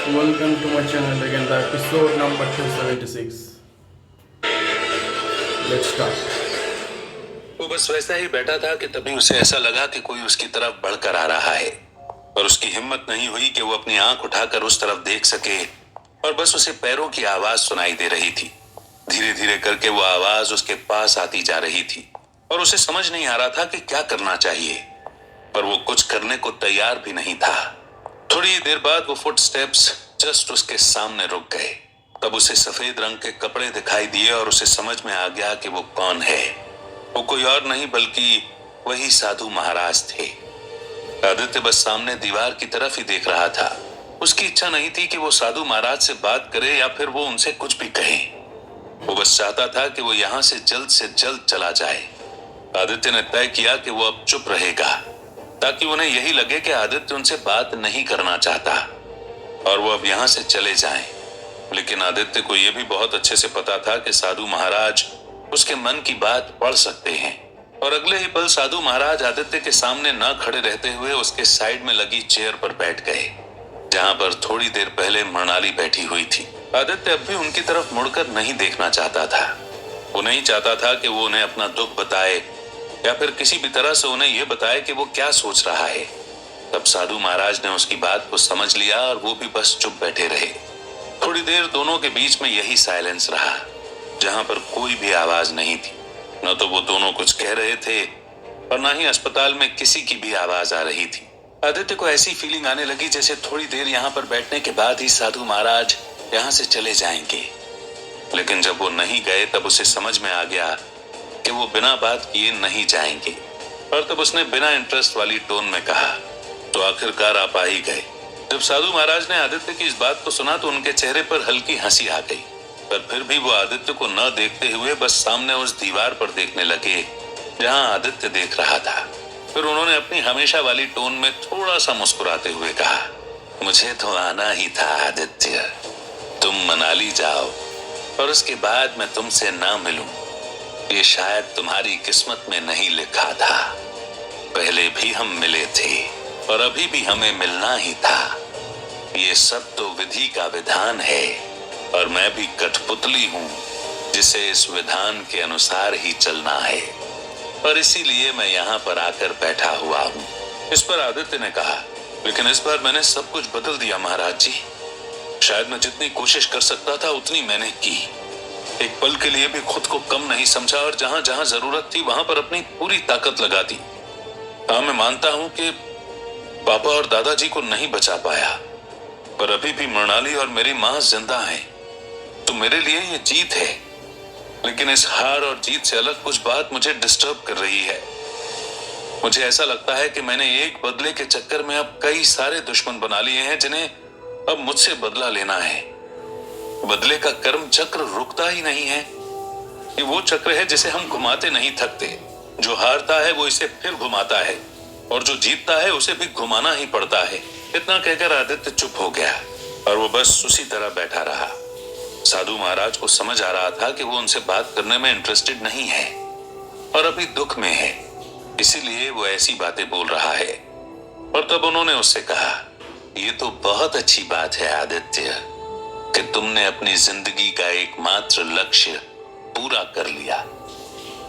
Welcome to my channel again, the episode number 276. Let's start. वो बस वैसा ही बैठा था कि तभी उसे ऐसा लगा कि कोई उसकी तरफ बढ़कर आ रहा है, और उसकी हिम्मत नहीं हुई कि वो अपनी आंख उठाकर उस तरफ देख सके, और बस उसे पैरों की आवाज सुनाई दे रही थी। धीरे धीरे करके वो आवाज उसके पास आती जा रही थी, और उसे समझ नहीं आ रहा था कि क्या करना चाहिए, पर वो कुछ करने को तैयार भी नहीं था। थोड़ी देर बाद वो फुटस्टेप्स जस्ट उसके सामने रुक गए। तब उसे सफेद रंग के कपड़े दिखाई दिए और उसे समझ में आ गया कि वो कौन है। वो कोई और नहीं बल्कि वही साधु महाराज थे। आदित्य बस सामने दीवार की तरफ ही देख रहा था। उसकी इच्छा नहीं थी कि वो साधु महाराज से बात करे या फिर वो उनसे कुछ भी कहे। वो बस चाहता था कि वो यहाँ से जल्द चला जाए। आदित्य ने तय किया कि वो अब चुप रहेगा, ताकि उन्हें यही लगे कि आदित्य उनसे बात नहीं करना चाहता और वो अब यहाँ से चले जाएं। लेकिन आदित्य को यह भी बहुत अच्छे से पता था कि साधु महाराज उसके मन की बात पढ़ सकते हैं, और अगले ही पल साधु महाराज आदित्य के सामने न खड़े रहते हुए उसके साइड में लगी चेयर पर बैठ गए, जहां पर थोड़ी देर पहले मृणाली बैठी हुई थी। आदित्य अब भी उनकी तरफ मुड़कर नहीं देखना चाहता था। वो नहीं चाहता था कि वो उन्हें अपना दुख बताए या फिर किसी भी तरह से उन्हें यह बताए कि वो क्या सोच रहा है। तब साधु महाराज ने उसकी बात को समझ लिया और वो भी बस चुप बैठे रहे। थोड़ी देर दोनों के बीच में यही साइलेंस रहा, जहां पर कोई भी आवाज नहीं थी। न तो वो दोनों कुछ कह रहे थे और न ही अस्पताल में किसी की भी आवाज आ रही थी। आदित्य को ऐसी फीलिंग आने लगी जैसे थोड़ी देर यहाँ पर बैठने के बाद ही साधु महाराज यहाँ से चले जाएंगे। लेकिन जब वो नहीं गए तब उसे समझ में आ गया कि वो बिना बात किए नहीं जाएंगे, और तब उसने बिना इंटरेस्ट वाली टोन में कहा, तो आखिरकार आप आ ही गए। जब साधु महाराज ने आदित्य की इस बात को सुना तो उनके चेहरे पर हल्की हंसी आ गई, पर फिर भी वो आदित्य को न देखते हुए बस सामने उस दीवार पर देखने लगे जहां आदित्य देख रहा था। फिर उन्होंने अपनी हमेशा वाली टोन में थोड़ा सा मुस्कुराते हुए कहा, मुझे तो आना ही था आदित्य, तुम मनाली जाओ और उसके बाद मैं तुमसे ना मिलूं, ये शायद तुम्हारी किस्मत में नहीं लिखा था। पहले भी हम मिले थे और अभी भी हमें मिलना ही था। ये सब तो विधि का विधान है, और मैं भी कठपुतली हूँ जिसे इस विधान के अनुसार ही चलना है, और इसीलिए मैं यहाँ पर आकर बैठा हुआ हूँ। इस पर आदित्य ने कहा, लेकिन इस बार मैंने सब कुछ बदल दिया महाराज जी। शायद मैं जितनी कोशिश कर सकता था उतनी मैंने की। एक पल के लिए भी खुद को कम नहीं समझा और जहां जहां जरूरत थी वहां पर अपनी पूरी ताकत लगा दी। हाँ, मैं मानता हूं कि पापा और दादाजी को नहीं बचा पाया, पर अभी भी मृणाली और मेरी मां जिंदा हैं, तो मेरे लिए ये जीत है। लेकिन इस हार और जीत से अलग कुछ बात मुझे डिस्टर्ब कर रही है। मुझे ऐसा लगता है कि मैंने एक बदले के चक्कर में अब कई सारे दुश्मन बना लिए हैं जिन्हें अब मुझसे बदला लेना है। बदले का कर्म चक्र रुकता ही नहीं है। ये वो चक्र है जिसे हम घुमाते नहीं थकते। जो हारता है वो इसे फिर घुमाता है, और जो जीतता है उसे भी घुमाना ही पड़ता है। इतना कहकर आदित्य चुप हो गया और वो बस उसी तरह बैठा रहा। साधु महाराज को समझ आ रहा था कि वो उनसे बात करने में इंटरेस्टेड नहीं है और अभी दुख में है, इसीलिए वो ऐसी बातें बोल रहा है। और तब उन्होंने उससे कहा, ये तो बहुत अच्छी बात है आदित्य कि तुमने अपनी जिंदगी का एकमात्र लक्ष्य पूरा कर लिया,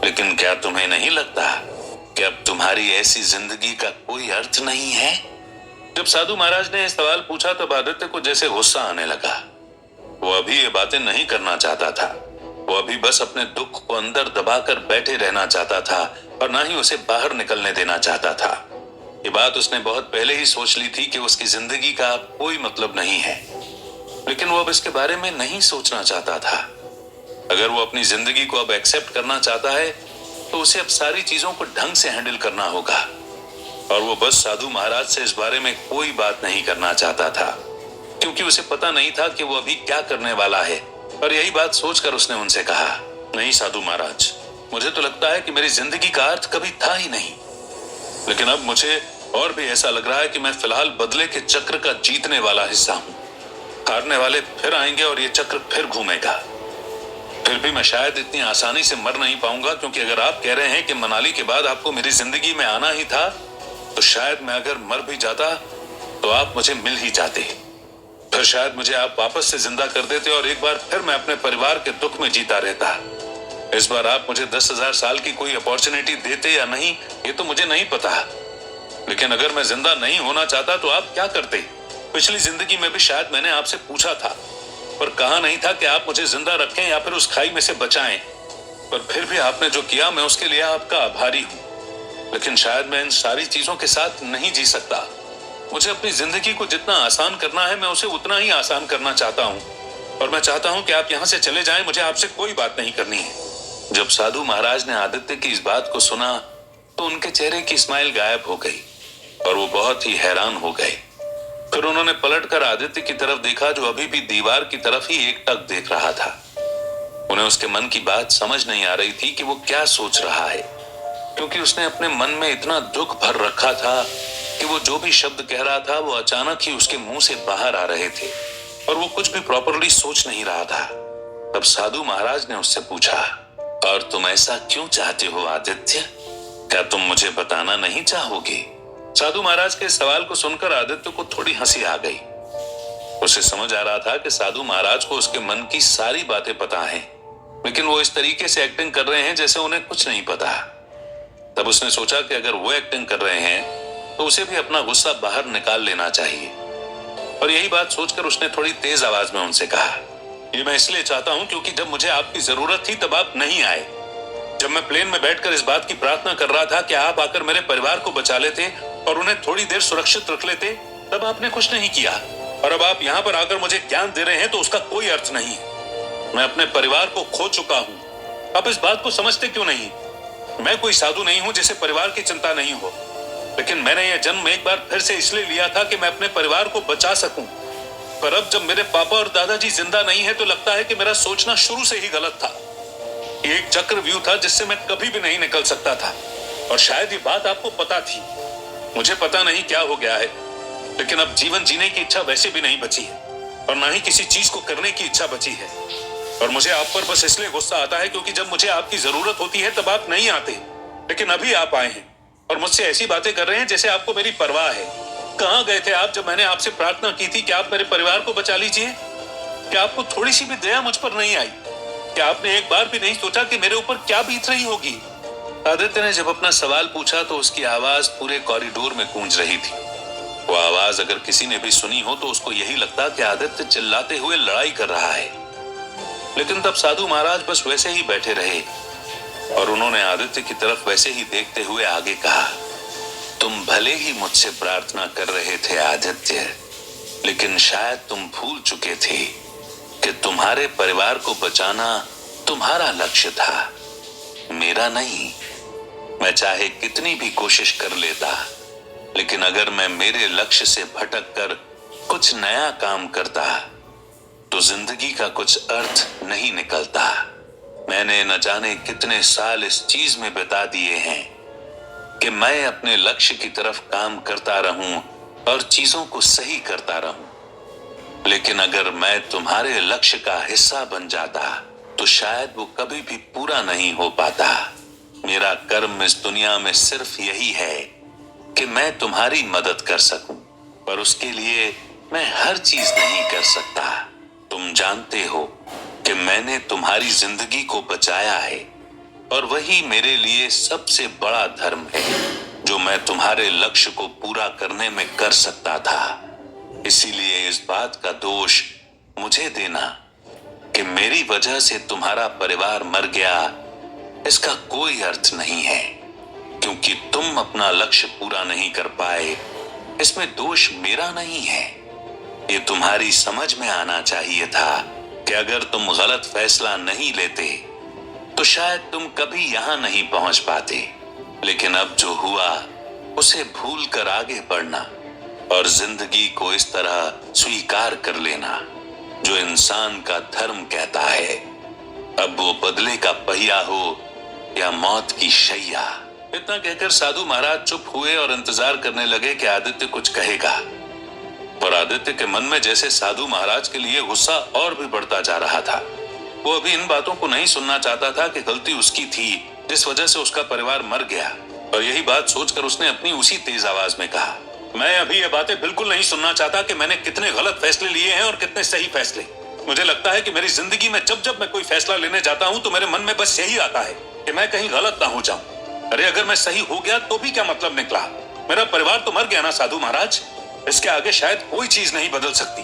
लेकिन क्या तुम्हें नहीं लगता कि अब तुम्हारी ऐसी जिंदगी का कोई अर्थ नहीं है? जब साधु महाराज ने सवाल पूछा तब आदित्य को जैसे गुस्सा आने लगा। वो अभी ये बातें नहीं करना चाहता था। वो अभी बस अपने दुख को अंदर दबाकर बैठे रहना चाहता था और ना ही उसे बाहर निकलने देना चाहता था। ये बात उसने बहुत पहले ही सोच ली थी कि उसकी जिंदगी का अब कोई मतलब नहीं है, लेकिन वो अब इसके बारे में नहीं सोचना चाहता था। अगर वो अपनी जिंदगी को अब एक्सेप्ट करना चाहता है तो उसे अब सारी चीजों को ढंग से हैंडल करना होगा, और वो बस साधु महाराज से इस बारे में कोई बात नहीं करना चाहता था, क्योंकि उसे पता नहीं था कि वो अभी क्या करने वाला है। और यही बात सोचकर उसने उनसे कहा, नहीं साधु महाराज, मुझे तो लगता है कि मेरी जिंदगी का अर्थ कभी था ही नहीं, लेकिन अब मुझे और भी ऐसा लग रहा है कि मैं फिलहाल बदले के चक्र का जीतने वाला हिस्सा हूं। हारने वाले फिर आएंगे और ये चक्र फिर घूमेगा। फिर भी मैं शायद इतनी आसानी से मर नहीं पाऊंगा, क्योंकि अगर आप कह रहे हैं कि मनाली के बाद आपको मेरी जिंदगी में आना ही था, तो शायद मैं अगर मर भी जाता तो आप मुझे मिल ही जाते। फिर शायद मुझे आप वापस से जिंदा कर देते और एक बार फिर मैं अपने परिवार के दुख में जीता रहता। इस बार आप मुझे 10,000 साल की कोई अपॉर्चुनिटी देते या नहीं ये तो मुझे नहीं पता, लेकिन अगर मैं जिंदा नहीं होना चाहता तो आप क्या करते? पिछली जिंदगी में भी शायद मैंने आपसे पूछा था, पर कहा नहीं था कि आप मुझे जिंदा रखें या फिर उस खाई में से बचाएं। पर फिर भी आपने जो किया मैं उसके लिए आपका आभारी हूं, लेकिन शायद मैं इन सारी चीजों के साथ नहीं जी सकता। मुझे अपनी जिंदगी को जितना आसान करना है मैं उसे उतना ही आसान करना चाहता हूं, और मैं चाहता हूं कि आप यहां से चले जाएं। मुझे आपसे कोई बात नहीं करनी है। जब साधु महाराज ने आदित्य की इस बात को सुना तो उनके चेहरे की स्माइल गायब हो गई और वो बहुत ही हैरान हो गए। फिर उन्होंने पलटकर आदित्य की तरफ देखा जो अभी भी दीवार की तरफ ही एकटक देख रहा था। उन्हें उसके मन की बात समझ नहीं आ रही थी कि वो क्या सोच रहा है, क्योंकि उसने अपने मन में इतना दुख भर रखा था कि वो जो भी शब्द कह रहा था वो अचानक ही उसके मुंह से बाहर आ रहे थे और वो कुछ भी प्रॉपरली सोच नहीं रहा था। तब साधु महाराज ने उससे पूछा, और तुम ऐसा क्यों चाहते हो आदित्य? क्या तुम मुझे बताना नहीं चाहोगे? साधु महाराज के सवाल को सुनकर आदित्य को थोड़ी हंसी आ गई। उसे समझ आ रहा था कि साधु महाराज को उसके मन की सारी बातें पता हैं, लेकिन वो इस तरीके से एक्टिंग कर रहे हैं जैसे उन्हें कुछ नहीं पता। तब उसने सोचा कि अगर वो एक्टिंग कर रहे हैं तो उसे भी अपना गुस्सा बाहर निकाल लेना चाहिए, और यही बात सोचकर उसने थोड़ी तेज आवाज में उनसे कहा, ये मैं इसलिए चाहता हूं क्योंकि जब मुझे आपकी जरूरत थी तब आप नहीं आए। जब मैं प्लेन में बैठकर इस बात की प्रार्थना कर रहा था कि आप आकर मेरे परिवार को बचा लेते और उन्हें थोड़ी देर सुरक्षित रख लेते, तब आपने कुछ नहीं किया, और अब आप यहाँ पर आकर मुझे ज्ञान दे रहे हैं तो उसका कोई अर्थ नहीं। मैं अपने परिवार को खो चुका हूँ। आप इस बात को समझते क्यों नहीं? मैं कोई साधु नहीं हूँ जिसे परिवार की चिंता नहीं हो, लेकिन मैंने यह जन्म एक बार फिर से इसलिए लिया था कि मैं अपने परिवार को बचा सकूं। पर अब जब मेरे पापा और दादाजी जिंदा नहीं है तो लगता है कि मेरा सोचना शुरू से ही गलत था। ये एक चक्रव्यूह था जिससे मैं कभी भी नहीं निकल सकता था, और शायद ये बात आपको पता थी। मुझे पता नहीं क्या हो गया है, लेकिन अब जीवन जीने की इच्छा वैसे भी नहीं बची है, और ना ही किसी चीज को करने की इच्छा बची है। और मुझे आप पर बस इसलिए गुस्सा आता है क्योंकि जब मुझे आपकी जरूरत होती है तब आप नहीं आते, लेकिन अभी आप आए हैं और मुझसे ऐसी बातें कर रहे हैं जैसे आपको मेरी परवाह है। कहाँ गए थे आप जब मैंने आपसे प्रार्थना की थी कि आप मेरे परिवार को बचा लीजिए? क्या आपको थोड़ी सी भी दया मुझ पर नहीं आई? क्या आपने एक बार भी नहीं सोचा कि मेरे ऊपर क्या बीत रही होगी? आदित्य ने जब अपना सवाल पूछा तो उसकी आवाज पूरे कॉरिडोर में गूंज रही थी। वो आवाज अगर किसी ने भी सुनी हो तो उसको यही लगता कि आदित्य चिल्लाते हुए लड़ाई कर रहा है, लेकिन तब साधु महाराज बस वैसे ही बैठे रहे और उन्होंने आदित्य की तरफ वैसे ही देखते हुए आगे कहा, तुम भले ही मुझसे प्रार्थना कर रहे थे आदित्य, लेकिन शायद तुम भूल चुके थे कि तुम्हारे परिवार को बचाना तुम्हारा लक्ष्य था, मेरा नहीं। मैं चाहे कितनी भी कोशिश कर लेता, लेकिन अगर मैं मेरे लक्ष्य से भटक कर कुछ नया काम करता तो जिंदगी का कुछ अर्थ नहीं निकलता। मैंने न जाने कितने साल इस चीज में बिता दिए हैं कि मैं अपने लक्ष्य की तरफ काम करता रहूं और चीजों को सही करता रहूं, लेकिन अगर मैं तुम्हारे लक्ष्य का हिस्सा बन जाता तो शायद वो कभी भी पूरा नहीं हो पाता। मेरा कर्म इस दुनिया में सिर्फ यही है कि मैं तुम्हारी मदद कर सकूं, पर उसके लिए मैं हर चीज नहीं कर सकता। तुम जानते हो कि मैंने तुम्हारी जिंदगी को बचाया है, और वही मेरे लिए सबसे बड़ा धर्म है जो मैं तुम्हारे लक्ष्य को पूरा करने में कर सकता था। इसीलिए इस बात का दोष मुझे देना कि मेरी वजह से तुम्हारा परिवार मर गया, इसका कोई अर्थ नहीं है। क्योंकि तुम अपना लक्ष्य पूरा नहीं कर पाए, इसमें दोष मेरा नहीं है। ये तुम्हारी समझ में आना चाहिए था कि अगर तुम गलत फैसला नहीं लेते तो शायद तुम कभी यहां नहीं पहुंच पाते, लेकिन अब जो हुआ उसे भूल कर आगे बढ़ना और जिंदगी को इस तरह स्वीकार कर लेना जो इंसान का धर्म कहता है। अब वो बदले का पहिया हो या मौत की शैया। इतना कहकर साधु महाराज चुप हुए और इंतजार करने लगे कि आदित्य कुछ कहेगा, पर आदित्य के मन में जैसे साधु महाराज के लिए गुस्सा और भी बढ़ता जा रहा था। वो अभी इन बातों को नहीं सुनना चाहता था कि गलती उसकी थी जिस वजह से उसका परिवार मर गया, और यही बात सोचकर उसने अपनी उसी तेज आवाज में कहा, मैं अभी ये बातें बिल्कुल नहीं सुनना चाहता कि मैंने कितने गलत फैसले लिए हैं और कितने सही फैसले। मुझे लगता है कि मेरी जिंदगी में जब जब मैं कोई फैसला लेने जाता हूं तो मेरे मन में बस यही आता है कि मैं कहीं गलत ना हो जाऊं। अरे अगर मैं सही हो गया तो भी क्या मतलब निकला? मेरा परिवार तो मर गया ना साधु महाराज। इसके आगे शायद कोई चीज नहीं बदल सकती।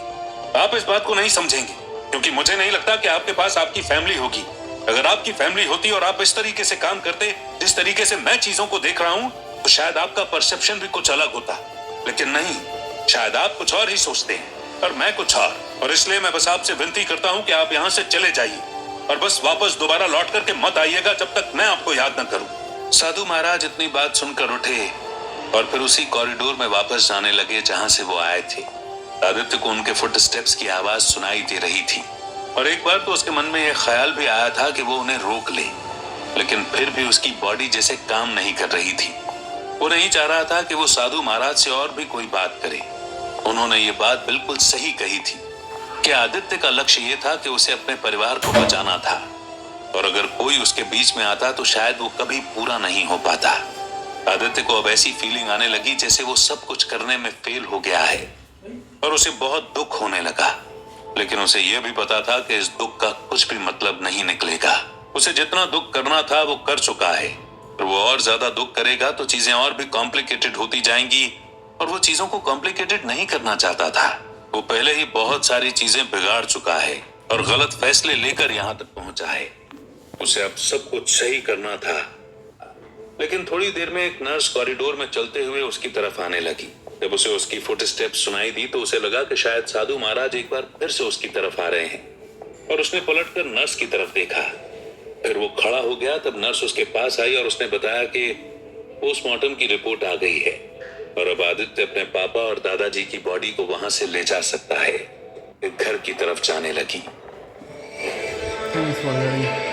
आप इस बात को नहीं समझेंगे क्योंकि मुझे नहीं लगता कि आपके पास आपकी फैमिली होगी। अगर आपकी फैमिली होती और आप इस तरीके से काम करते जिस तरीके से मैं चीजों को देख रहा हूं तो शायद आपका परसेप्शन भी कुछ अलग होता, लेकिन नहीं, शायद आप कुछ और ही सोचते हैं और मैं कुछ और इसलिए मैं बस आपसे विनती करता हूं कि आप यहां से चले जाइए और बस वापस दोबारा लौट करके मत आइएगा जब तक मैं आपको याद न करूं। साधु महाराज इतनी बात सुनकर उठे और फिर उसी कॉरिडोर में वापस जाने लगे जहां से वो आए थे। आदित्य को उनके फुटस्टेप्स की आवाज सुनाई दे रही थी और एक बार तो उसके मन में यह ख्याल भी आया था कि वो उन्हें रोक ले, लेकिन फिर भी उसकी बॉडी जैसे काम नहीं कर रही थी। वो नहीं चाह रहा था कि वो साधु महाराज से और भी कोई बात करे। उन्होंने ये बात बिल्कुल सही कही थी कि आदित्य का लक्ष्य ये था कि उसे अपने परिवार को बचाना था और अगर कोई उसके बीच में आता तो शायद वो कभी पूरा नहीं हो पाता। आदित्य को अब ऐसी फीलिंग आने लगी जैसे वो सब कुछ करने में फेल हो गया है और उसे बहुत दुख होने लगा, लेकिन उसे यह भी पता था कि इस दुख का कुछ भी मतलब नहीं निकलेगा। उसे जितना दुख करना था वो कर चुका है और वो और ज्यादा दुख करेगा तो चीजें और भी कॉम्प्लिकेटेड होती जाएंगी और वो चीजों को कॉम्प्लिकेटेड नहीं करना चाहता था। वो पहले ही बहुत सारी चीजें बिगाड़ चुका है और गलत फैसले लेकर यहाँ तक पहुंचा है। उसे अब सब कुछ सही करना था। लेकिन थोड़ी देर में एक नर्स कॉरिडोर में चलते हुए उसकी तरफ आने लगी। जब उसे उसकी फुटस्टेप्स सुनाई दी तो उसे लगा कि शायद साधु महाराज एक बार फिर से उसकी तरफ आ रहे हैं और उसने पलटकर नर्स की तरफ देखा। फिर वो खड़ा हो गया। तब नर्स उसके पास आई और उसने बताया कि पोस्टमार्टम की रिपोर्ट आ गई है और अब आदित्य अपने पापा और दादाजी की बॉडी को वहां से ले जा सकता है। एक घर की तरफ जाने लगी। Thanks for hearing.